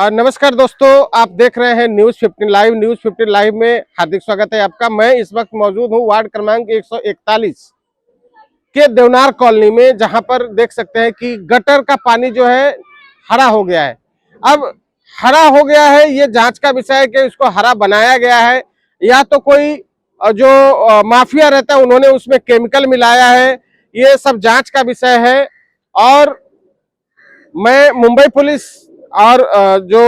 नमस्कार दोस्तों, आप देख रहे हैं न्यूज 15 लाइव। न्यूज 15 लाइव में हार्दिक स्वागत है आपका। मैं इस वक्त मौजूद हूं वार्ड क्रमांक 141 के देवनार कॉलोनी में, जहां पर देख सकते हैं कि गटर का पानी जो है हरा हो गया है। अब हरा हो गया है, ये जांच का विषय है कि इसको हरा बनाया गया है या तो कोई जो माफिया रहता है उन्होंने उसमें केमिकल मिलाया है। ये सब जांच का विषय है। और मैं मुंबई पुलिस और जो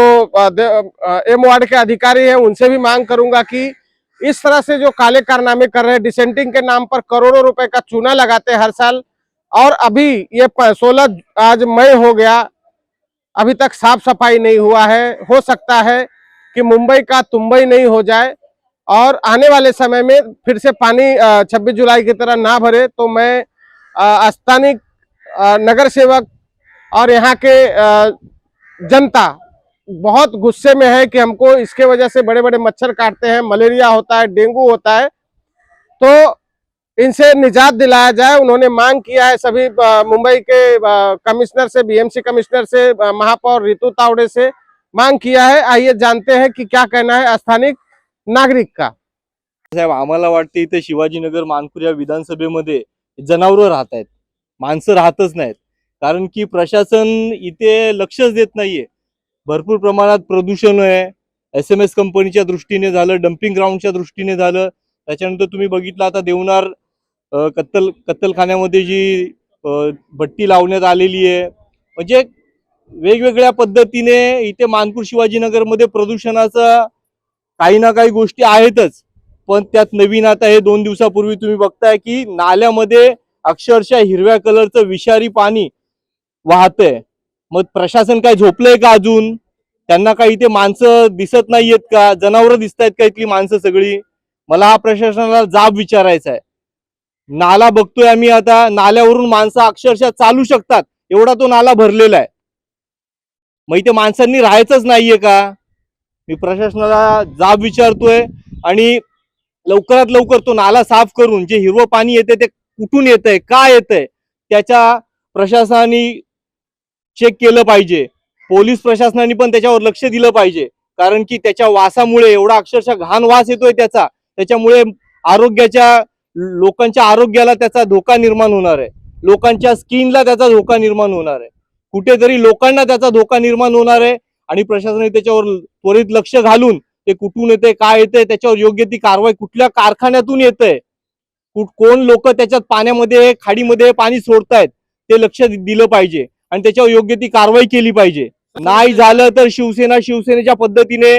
एम वार्ड के अधिकारी हैं उनसे भी मांग करूंगा कि इस तरह से जो काले कारनामे कर रहे हैं, डिसेंटिंग के नाम पर करोड़ों रुपए का चूना लगाते हैं हर साल, और अभी ये 16 आज मई हो गया, अभी तक साफ सफाई नहीं हुआ है। हो सकता है कि मुंबई का तुंबई नहीं हो जाए और आने वाले समय में फिर से पानी 26 जुलाई की तरह ना भरे। तो मैं स्थानीय नगर सेवक और यहाँ के जनता बहुत गुस्से में है कि हमको इसके वजह से बड़े बड़े मच्छर काटते हैं, मलेरिया होता है, डेंगू होता है, तो इनसे निजात दिलाया जाए। उन्होंने मांग किया है सभी मुंबई के कमिश्नर से, बीएमसी कमिश्नर से, महापौर रितू तावड़े से मांग किया है। आइए जानते हैं कि क्या कहना है स्थानिक नागरिक का। साहेब, आम्हाला वाटतं इथे शिवाजीनगर मानपूर या विधानसभेमध्ये जनावरं राहत आहेत, माणसं राहतच नाहीत. कारण की प्रशासन इथे लक्षच देत नाहीये. भरपूर प्रमाणात प्रदूषण आहे. SMS कंपनीच्या दृष्टीने झालं, डम्पिंग ग्राउंडच्या दृष्टीने झालं. त्याच्यानंतर तुम्ही बघितलं आता देवनार कत्तलखान्यामध्ये जी भट्टी लावण्यात आलेली आहे, म्हणजे वेगवेगळ्या पद्धतीने इथे मानपूर शिवाजीनगरमध्ये प्रदूषणाचा काही ना काही गोष्टी आहेतच. पण त्यात नवीन आता हे 2 दिवसापूर्वी तुम्ही बघताय की नाल्यामध्ये अक्षरशः हिरव्या कलरचं विषारी पाणी वाहतंय. मग प्रशासन काय झोपलंय का अजून? त्यांना काही इथे माणसं दिसत नाहीयेत का? जनावरं दिसतायत का इथली माणसं सगळी? मला हा प्रशासनाला जाब विचारायचा आहे. नाला बघतोय आम्ही, आता नाल्यावरून माणसं अक्षरशः चालू शकतात एवढा तो नाला भरलेला आहे. मग इथे माणसांनी राहायचंच नाहीये का? मी प्रशासनाला जाब विचारतोय आणि लवकरात लवकर तो नाला साफ करून जे हिरवं पाणी येते ते कुठून येतंय, का येतंय, त्याच्या प्रशासनाने चेक केलं पाहिजे. पोलीस प्रशासनाने पण त्याच्यावर लक्ष दिलं पाहिजे. कारण की त्याच्या वासामुळे एवढा अक्षरशः घाण वास येतोय त्याच्यामुळे लोकांच्या आरोग्याला त्याचा धोका निर्माण होणार आहे. लोकांच्या स्किनला त्याचा धोका निर्माण होणार आहे. कुठेतरी लोकांना त्याचा धोका निर्माण होणार आहे आणि प्रशासनाने त्याच्यावर त्वरित लक्ष घालून ते कुठून येते, काय येते, त्याच्यावर योग्य ती कारवाई, कुठल्या कारखान्यातून येतंय, कोण लोक त्याच्यात पाण्यामध्ये खाडीमध्ये पाणी सोडतायत, ते लक्ष दिलं पाहिजे आणि त्याच्यावर योग्य ती कारवाई केली पाहिजे. नाही झालं तर शिवसेनेच्या पद्धतीने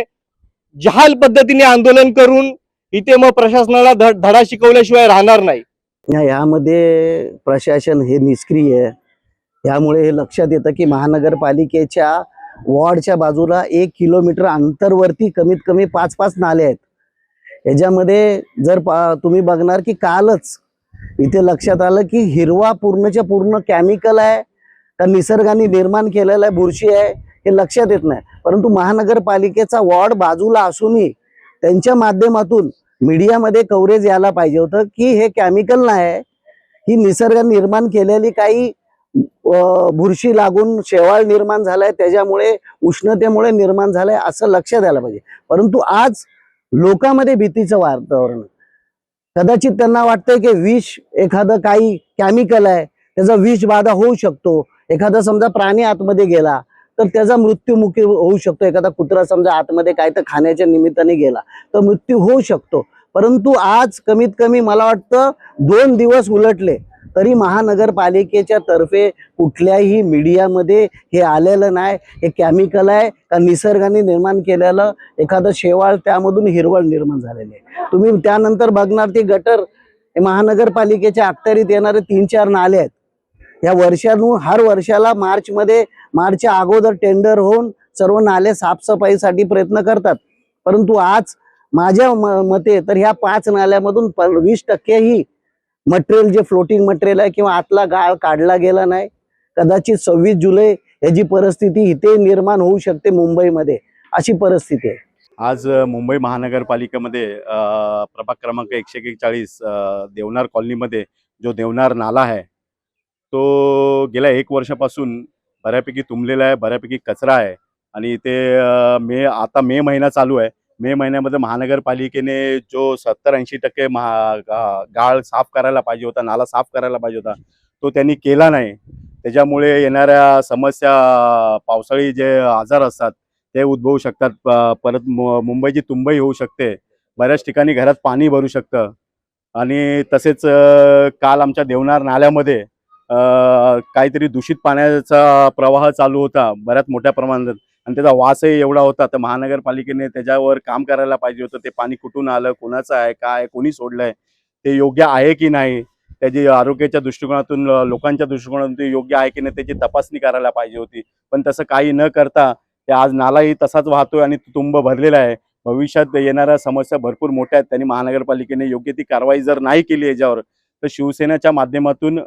जहाल पद्धतीने आंदोलन करून इथे मग प्रशासनाला धडा शिकवल्याशिवाय राहणार नाही. यामध्ये प्रशासन हे निष्क्रिय आहे. यामुळे हे लक्षात येतं की महानगरपालिकेच्या वॉर्डच्या बाजूला 1 किलोमीटर अंतरवरती कमीत कमी 5-5 नाले आहेत. याच्यामध्ये जर तुम्ही बघणार की कालच इथे लक्षात आलं की हिरवा पूर्णच्या पूर्ण केमिकल आहे का निसर्गाने निर्माण केलेला आहे, बुरशी आहे, हे लक्षात येत नाही. परंतु महानगरपालिकेचा वॉर्ड बाजूला असूनही त्यांच्या माध्यमातून मीडियामध्ये कव्हरेज यायला पाहिजे होतं की हे केमिकल नाही, ही निसर्गाने निर्माण केलेली काही बुरशी लागून शेवाळ निर्माण झालाय, त्याच्यामुळे उष्णतेमुळे निर्माण झालाय, असं लक्षात यायला पाहिजे. परंतु आज लोकांमध्ये भीतीचं वातावरण. कदाचित त्यांना वाटतंय की विष एखादं काही केमिकल आहे, त्याचा विष बाधा होऊ शकतो. एखादा समजा प्राणी आतमध्ये गेला तर त्याचा मृत्यूमुखी होऊ शकतो. एखादा कुत्रा समजा आतमध्ये काय तर खाण्याच्या निमित्ताने गेला तर मृत्यू होऊ शकतो. परंतु आज कमीत कमी मला वाटतं 2 दिवस उलटले तरी महानगरपालिकेच्या तर्फे कुठल्याही मीडियामध्ये हे आलेलं नाही. हे केमिकल आहे का निसर्गाने निर्माण केलेलं एखादं शेवाळ, त्यामधून हिरवळ निर्माण झालेली आहे. तुम्ही त्यानंतर बघणार ते गटर, हे महानगरपालिकेच्या अखत्यारीत येणारे 3-4 नाले आहेत. या वर्षातून हर वर्षाला मार्चच्या अगोदर टेंडर होऊन सर्व नाले साफसफाईसाठी प्रयत्न करतात. परंतु आज माझ्या मते तर ह्या 5 नाल्यामधून 20% ही मटेरियल, जे फ्लोटिंग मटेरियल आहे किंवा आतला गाळ काढला गेला नाही. कदाचित 26 जुलै याची परिस्थिती इथे निर्माण होऊ शकते मुंबईमध्ये, अशी परिस्थिती आहे. आज मुंबई महानगरपालिकेमध्ये प्रभाग क्रमांक 141 देवनार कॉलनीमध्ये जो देवनार नाला आहे तो गेल्या 1 वर्षापासून बऱ्यापैकी तुंबलेला आहे, बऱ्यापैकी कचरा आहे आणि ते आता मे महिना चालू आहे. मे महिन्यामध्ये महानगरपालिकेने जो 70-80% गाळ साफ करायला पाहिजे होता, नाला साफ करायला पाहिजे होता, तो त्यांनी केला नाही. त्याच्यामुळे येणाऱ्या समस्या, पावसाळी जे आजार असतात ते उद्भवू शकतात. परत मुंबईची तुंबई होऊ शकते. बऱ्याच ठिकाणी घरात पाणी भरू शकतं. आणि तसेच काल आमच्या देवनार नाल्यामध्ये काहीतरी दूषित पाण्याचा प्रवाह चालू होता बऱ्याच मोठ्या प्रमाणात, आणि त्याचा वासही एवढा होता. तर महानगरपालिकेने त्याच्यावर काम करायला पाहिजे होतं. ते पाणी कुठून आलं, कोणाचं आहे, काय, कोणी सोडलंय, ते योग्य आहे की नाही, त्याची आरोग्याच्या दृष्टिकोनातून, लोकांच्या दृष्टिकोनातून ते योग्य आहे की नाही त्याची तपासणी करायला पाहिजे होती. पण तसं काही न करता ते आज नालाही तसाच वाहतोय आणि तुंब भरलेला आहे. भविष्यात येणाऱ्या समस्या भरपूर मोठ्या आहेत. त्यांनी महानगरपालिकेने योग्य ती कारवाई जर नाही केली याच्यावर, तर शिवसेनेच्या माध्यमातून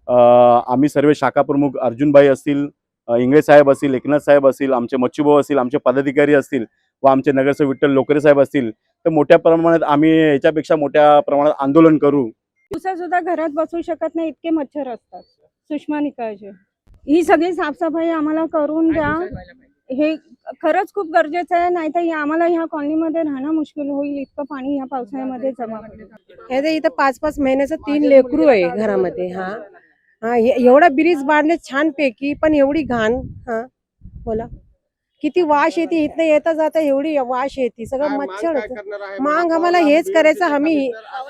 आम्ही सर्व शाखा प्रमुख अर्जुनभाई असतील, इंगळे साहेब असतील, एकनाथ साहेब असतील, आमचे मच्छूभाऊ असतील, आमचे पदाधिकारी असतील व आमचे नगरसेवक विठ्ठल लोकरे साहेब असतील, तर मोठ्या प्रमाणात आम्ही याच्यापेक्षा मोठ्या प्रमाणात आंदोलन करू. दिवसा सुद्धा घरात बसू शकत नाही, इतके मच्छर असतात. सुषमा निकाळजे, ही सगळी साफसफाई आम्हाला करून द्या. हे खरंच खूप गरजेचं आहे, नाहीतर आम्हाला ह्या कॉलनीमध्ये राहणं मुश्किल होईल. इतकं पाणी ह्या पावसाळ्यामध्ये जमा होईल. हे ते इथं 5-5 महिन्याचं 3 लेकरू आहे घरामध्ये. एवढा ब्रिज बांधले छान पैकी, पण एवढी घाण. बोला किती वाश येते इथनं येता जाता, एवढी वाश येते, सगळं मच्छर होतं. मग आम्हाला हेच करायचं.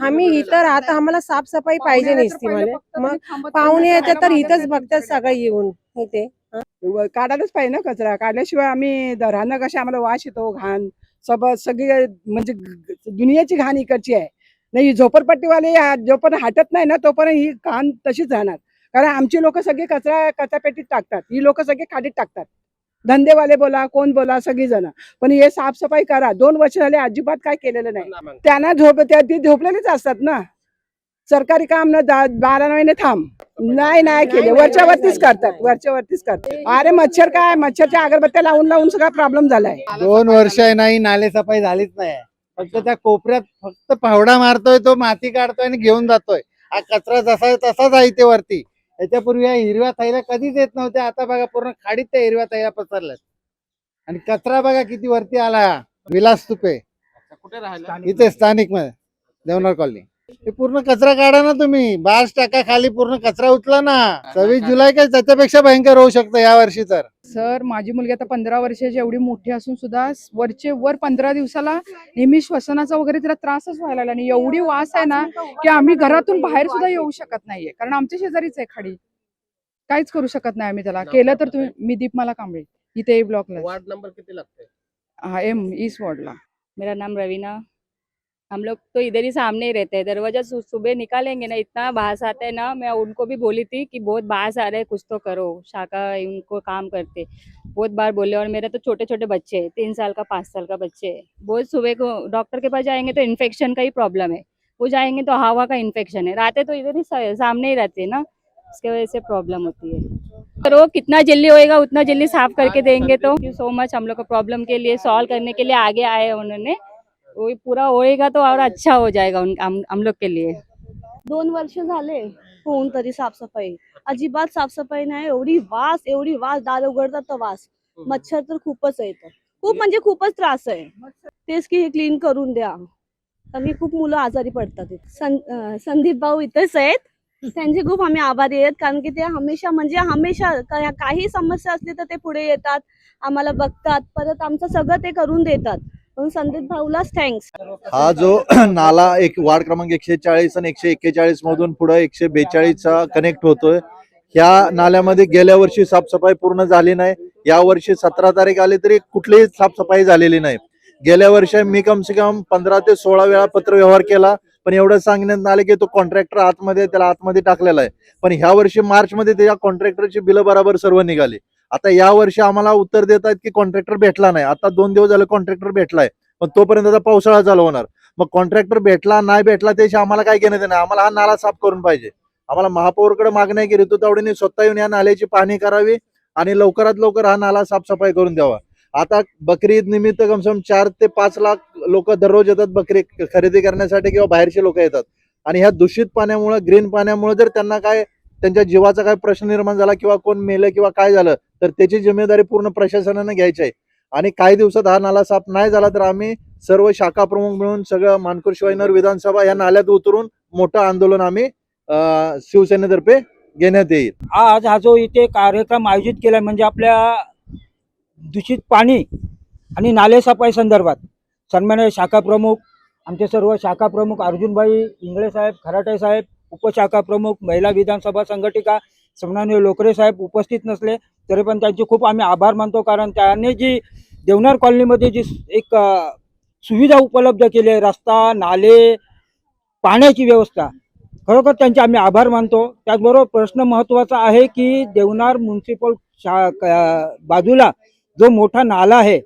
आम्ही इथं राहता, आम्हाला साफसफाई पाहिजे नसती. मला मग पाहुणे येतात तर इथंच बघतात सगळं येऊन. इथे काढायलाच पाहिजे ना कचरा. काढल्याशिवाय आम्ही राहणं कसे, आम्हाला वास येतो, घाण सगळी म्हणजे दुनियाची घाण इकडची आहे. नाही झोपडपट्टीवाले जोपर्यंत हटत नाही ना तोपर्यंत ही घाण तशीच राहणार. कारण आमची लोक सगळे कचरापेटीत टाकतात, ही लोक सगळे खाडीत टाकतात. धंदेवाले बोला, कोण बोला, सगळी जण. पण हे साफसफाई करा. 2 वर्ष झाले अजिबात काय केलेलं नाही. त्यांना ती झोपलेलीच असतात ना. सरकारी काम ना 12 महिने थांब नाही केले, वरच्या वरतीच करतात. अरे मच्छर काय, मच्छरच्या अगरबत्त्या लावून सगळा प्रॉब्लेम झालाय. 2 वर्ष नाही नाले सफाई झालीच नाही. फक्त त्या कोपऱ्यात फक्त पावडा मारतोय, तो माती काढतोय आणि घेऊन जातोय. हा कचरा जसा तसाच आहे ते वरती. याच्यापूर्वी या हिरव्या थैल्या कधीच येत नव्हत्या. आता बघा पूर्ण खाडीत त्या हिरव्या थैल्या पसरल्यात. आणि कचरा बघा किती वरती आला. विलास तुपे कुठे राहिला? इथे स्थानिक मध्ये देवनार कॉलनी. हे पूर्ण कचरा काढा ना तुम्ही. 22 टाका खाली, पूर्ण कचरा उचला ना. 26 जुलै काय त्याच्यापेक्षा भयंकर होऊ शकतं या वर्षी तर. सर, माझी मुलगी आता 15 वर्षाची, एवढी मोठी असून सुद्धा वरचे वर 15 दिवसाला नेहमी श्वसनाचा वगैरे तिला त्रासच व्हायला लागला. आणि एवढी वास आहे ना की आम्ही घरातून बाहेर सुद्धा येऊ शकत नाहीये. कारण आमच्या शेजारीच आहे खाडी. काहीच करू शकत नाही आम्ही त्याला. केलं तर तुम्ही, मी दीपमाला कांबळे, इथे ए ब्लॉकला. वार्ड नंबर किती लगते? हा, एम ईस्ट वॉर्डला. मेरा नाम रवीना। हम लोग तो इधर ही सामने ही रहते हैं। दरवाजा सुबह निकालेंगे ना, इतना बाहर आता है ना। मैं उनको भी बोली थी कि बहुत बाहर आ रहे हैं, कुछ तो करो। शाखा उनको काम करते, बहुत बार बोले। और मेरे तो छोटे छोटे बच्चे हैं, 3 साल का 5 साल का बच्चे है। बहुत सुबह को डॉक्टर के पास जाएंगे तो इन्फेक्शन का ही प्रॉब्लम है, वो जाएंगे तो हवा का इन्फेक्शन है। रहते तो इधर ही सामने ही रहते हैं ना, उसके वजह से प्रॉब्लम होती है। पर वो कितना जल्दी होएगा उतना जल्दी साफ करके देंगे तो। थैंक यू सो मच, हम लोग का प्रॉब्लम के लिए सॉल्व करने के लिए आगे आए उन्होंने। वो पूरा होएगा तो और अच्छा हो जाएगा हम लोग के लिए। 2 वर्ष झाले होऊन तरी साफसफाई अजिबात साफसफाई नाही. एवढी वास, दार उघडतात तर वास. मच्छर तर खूपच येतं, खूप म्हणजे खूपच त्रास आहे. तेच की हे क्लीन करून द्या. आणि खूप मुलं आजारी पडतात. संदीप भाऊ इथेच आहेत, त्यांचे खूप आम्ही आभारी आहेत. कारण की ते हमेशा काही समस्या असली तर ते पुढे येतात, आम्हाला बघतात, परत आमचं सगळं ते करून देतात. संदीप भाऊलाच थँक्स. हा जो नाला एक वार्ड क्रमांक 140 आणि 141 मधून पुढे 142 कनेक्ट होतोय. ह्या नाल्यामध्ये गेल्या वर्षी साफसफाई पूर्ण झाली नाही. या वर्षी 17 तारीख आली तरी कुठलीही साफसफाई झालेली नाही. गेल्या वर्षी मी कम से कम 15 ते 16 वेळा पत्रव्यवहार केला, पण एवढं सांगण्यात आले की तो कॉन्ट्रॅक्टर आतमध्ये, त्याला आतमध्ये टाकलेला आहे. पण ह्या वर्षी मार्च मध्ये त्या कॉन्ट्रॅक्टरची बिलं बरोबर सर्व निघाली. आता या वर्षी आम्हाला उत्तर देत आहेत की कॉन्ट्रॅक्टर भेटला नाही. आता 2 दिवस झाले कॉन्ट्रॅक्टर भेटलाय, पण तोपर्यंत आता पावसाळा चालू होणार. मग कॉन्ट्रॅक्टर भेटला नाही भेटला त्याशी आम्हाला काय घेणं देणं. आम्हाला हा नाला साफ करून पाहिजे. आम्हाला महापौरकडे मागणी आहे की ऋतू तावडेंनी स्वतः येऊन या नाल्याची पाहणी करावी आणि लवकरात लवकर हा नाला साफसफाई करून द्यावा. आता बकरी ईद निमित्त कम से कम 4 ते 5 लाख लोक दररोज येतात बकरी खरेदी करण्यासाठी, किंवा बाहेरचे लोक येतात. आणि ह्या दूषित पाण्यामुळे, ग्रीन पाण्यामुळे जर त्यांना काय, त्यांच्या जीवाचा काय प्रश्न निर्माण झाला किंवा कोण मेलं किंवा काय झालं तर त्याची जिम्मेदारी पूर्ण प्रशासनाने घ्यायची आहे. आणि काही दिवसात हा नाला साफ नाही झाला तर आम्ही सर्व शाखा प्रमुख मिळून सगळं मानकुर शिवाजीनगर विधानसभा या नाल्यात उतरून मोठं आंदोलन आम्ही शिवसेनेतर्फे घेण्यात येईल. आज हा जो इथे कार्यक्रम आयोजित केला म्हणजे आपल्या दूषित पाणी आणि नाले सफाई संदर्भात सन्माननीय शाखा प्रमुख, आमचे सर्व शाखा प्रमुख अर्जुनभाई इंगळे साहेब, खराटे साहेब, उपशाखा प्रमुख, महिला विधानसभा संघटिका सन्माननीय लोकरे साहेब उपस्थित नसले तरी पण त्यांचे खूप आम्ही आभार मानतो, कारण त्याने जी देवनार कॉलनीमध्ये जी एक सुविधा उपलब्ध केली आहे, रस्ता, नाले, पाण्याची व्यवस्था, खरोखर त्यांचे आम्ही आभार मानतो. त्याचबरोबर प्रश्न महत्त्वाचा आहे की देवनार म्युन्सिपल बाजूला जो मोठा नाला आहे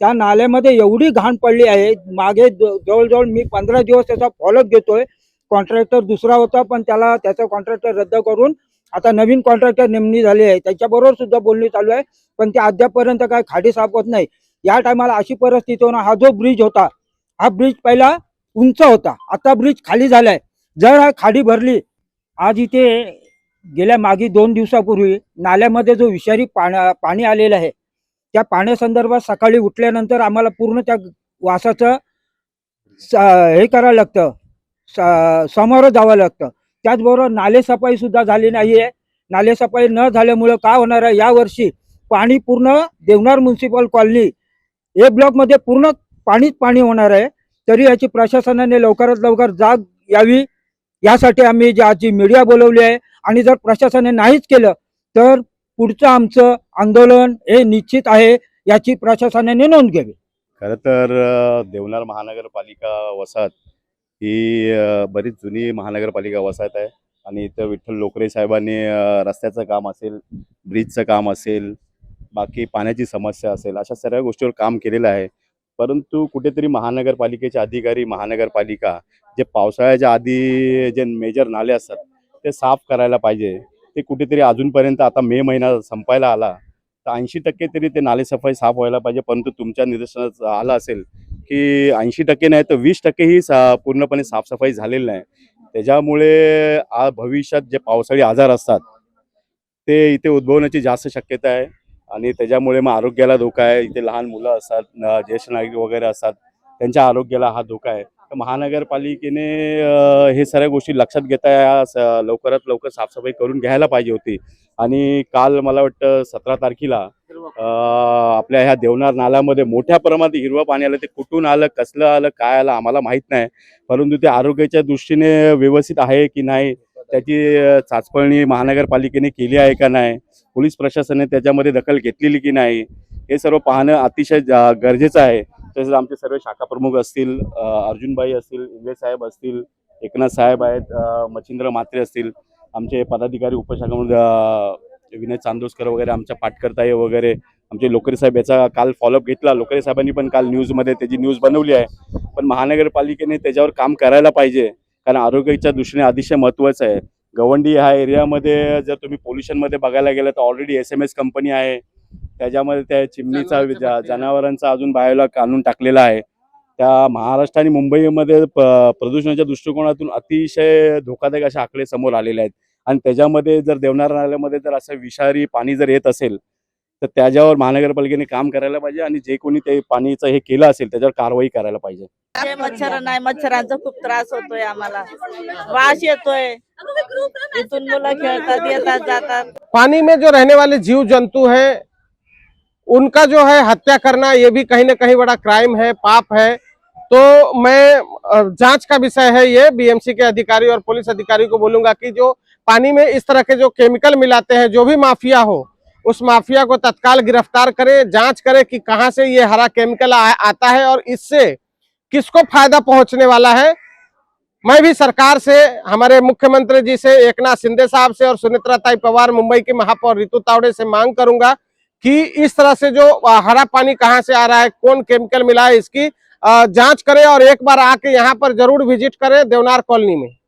त्या नाल्यामध्ये एवढी घाण पडली आहे. मागे जवळजवळ मी 15 दिवस त्याचा फॉलोअप घेतोय. कॉन्ट्रॅक्टर दुसरा होता पण त्याचा कॉन्ट्रॅक्टर रद्द करून आता नवीन कॉन्ट्रॅक्टर नेमणी झाली आहे. त्याच्याबरोबर सुद्धा बोलणी चालू आहे पण ते अद्यापपर्यंत काय खाडी साफ होत नाही. या टायमाला अशी परिस्थिती होणार, हा जो ब्रिज होता हा ब्रिज पहिला उंच होता, आता ब्रिज खाली झालाय. जर हा खाडी भरली, आज इथे गेल्या मागे 2 दिवसापूर्वी नाल्यामध्ये जो विषारी पाणी आलेलं आहे त्या पाण्यासंदर्भात सकाळी उठल्यानंतर आम्हाला पूर्ण त्या वासाचं हे करावं लागतं, सामोरं जावं लागतं. त्याचबरोबर नालेसफाई सुद्धा झाली नाही आहे. नालेसफाई न झाल्यामुळं काय होणार आहे, यावर्षी पाणी पूर्ण देवनार म्युन्सिपल कॉलनी ए ब्लॉकमध्ये पूर्ण पाणी होणार आहे. तरी याची प्रशासनाने लवकरात लवकर जाग यावी यासाठी आम्ही जी मीडिया बोलवली आहे. आणि जर प्रशासनाने नाहीच केलं तर पुढचं आमचं आंदोलन हे निश्चित आहे, याची प्रशासनाने नोंद घ्यावी. खरं तर देवनार महानगरपालिका वसाहत ही बरीच जुनी महानगरपालिका वसाहत आहे आणि इथं विठ्ठल लोकरे साहेबांनी रस्त्याचं काम असेल, ब्रिजचं काम असेल, बाकी पाण्याची समस्या असेल, अशा सर्व गोष्टीवर काम केलेलं आहे. परंतु कुठेतरी महानगरपालिकेचे अधिकारी, महानगरपालिका जे पावसाळ्याच्या आधी जे मेजर नाले असतात ते साफ करायला पाहिजे. ते कुठेतरी अजूनपर्यंत आता मे महिना संपायला आला तर 80% तरी ते नालेसफाई साफ व्हायला पाहिजे. परंतु तुमच्या निदर्शनास आलं असेल की 80% नाही तर 20% ही पूर्णपणे साफसफाई झालेली नाही. त्याच्यामुळे भविष्यात जे पावसाळी आजार असतात ते इथे उद्भवण्याची जास्त शक्यता आहे आणि त्याच्यामुळे मग आरोग्याला धोका आहे. इथे लहान मुलं असतात, ज्येष्ठ नागरिक वगैरे असतात, त्यांच्या आरोग्याला हा धोका आहे. तर महानगरपालिकेने हे सगळ्या गोष्टी लक्षात घेता लवकरात लवकर साफसफाई करून घ्यायला पाहिजे होती. आणि काल मला वाटतं 17 तारखेला आपल्या ह्या देवनार नाल्यामध्ये मोठ्या प्रमाणात हिरवं पाणी आलं. ते कुठून आलं, कसलं आलं, काय आलं आम्हाला माहीत नाही, परंतु ते आरोग्याच्या दृष्टीने व्यवस्थित आहे की नाही त्याची चाचपणी महानगरपालिकेने केली आहे का नाही, पोलीस प्रशासनाने त्याच्यामध्ये दखल घेतलेली की नाही, हे सर्व पाहणं अतिशय गरजेचं आहे. तसेच आमचे सर्व शाखा प्रमुख असतील, अर्जुनभाई असतील, इंगळे साहेब असतील, एकनाथ साहेब आहेत, मच्छिंद्र म्हात्रे असतील, आमचे पदाधिकारी उपशाखामध्ये विनय चांदोसकर वगैरे, आमच्या पाटकर्ताई वगैरे, आमचे लोकरे साहेब याचा काल फॉलोअप घेतला. लोकरे साहेबांनी पण काल न्यूजमध्ये त्याची न्यूज बनवली आहे. पण महानगरपालिकेने त्याच्यावर काम करायला पाहिजे, कारण आरोग्याच्या दृष्टीने अतिशय महत्त्वाचं आहे. गवंडी ह्या एरियामध्ये जर तुम्ही पोल्युशनमध्ये बघायला गेलं तर ऑलरेडी SMS कंपनी आहे, त्याच्यामध्ये त्या चिमणीचा जनावरांचा अजून बायोला काढून टाकलेला आहे. त्या महाराष्ट्र आणि मुंबईमध्ये प्रदूषणाच्या दृष्टिकोनातून अतिशय धोकादायक असे आकडे समोर आलेले आहेत. आणि त्याच्यामध्ये जर देवनार नाल्यामध्ये जर असं विषारी पाणी जर येत असेल तर त्याच्यावर महानगरपालिकेने काम करायला पाहिजे आणि जे कोणी ते पाणीचं हे केलं असेल त्याच्यावर कारवाई करायला पाहिजे. मच्छर नाही, मच्छरांचा खूप त्रास होतोय आम्हाला, वास येतोय, इथून मुलं खेळतात, येतात जातात. पानी में जो रहने वाले जीव जंतु हैं उनका जो है हत्या करना ये भी कहीं ना कहीं बड़ा क्राइम है, पाप है. तो मैं जांच का विषय है ये, BMC के अधिकारी और पुलिस अधिकारी को बोलूंगा कि जो पानी में इस तरह के जो केमिकल मिलाते हैं, जो भी माफिया हो उस माफिया को तत्काल गिरफ्तार करे, जांच करे कि कहां से ये हरा केमिकल आता है और इससे किसको फायदा पहुंचने वाला है. मैं भी सरकार से, हमारे मुख्यमंत्री जी से, एकनाथ शिंदे साहब से और सुनेत्राताई पवार, मुंबई की महापौर रितु तावड़े से मांग करूंगा कि इस तरह से जो हरा पानी कहां से आ रहा है, कौन केमिकल मिला है, इसकी जांच करें और एक बार आके यहाँ पर जरूर विजिट करें देवनार कॉलोनी में.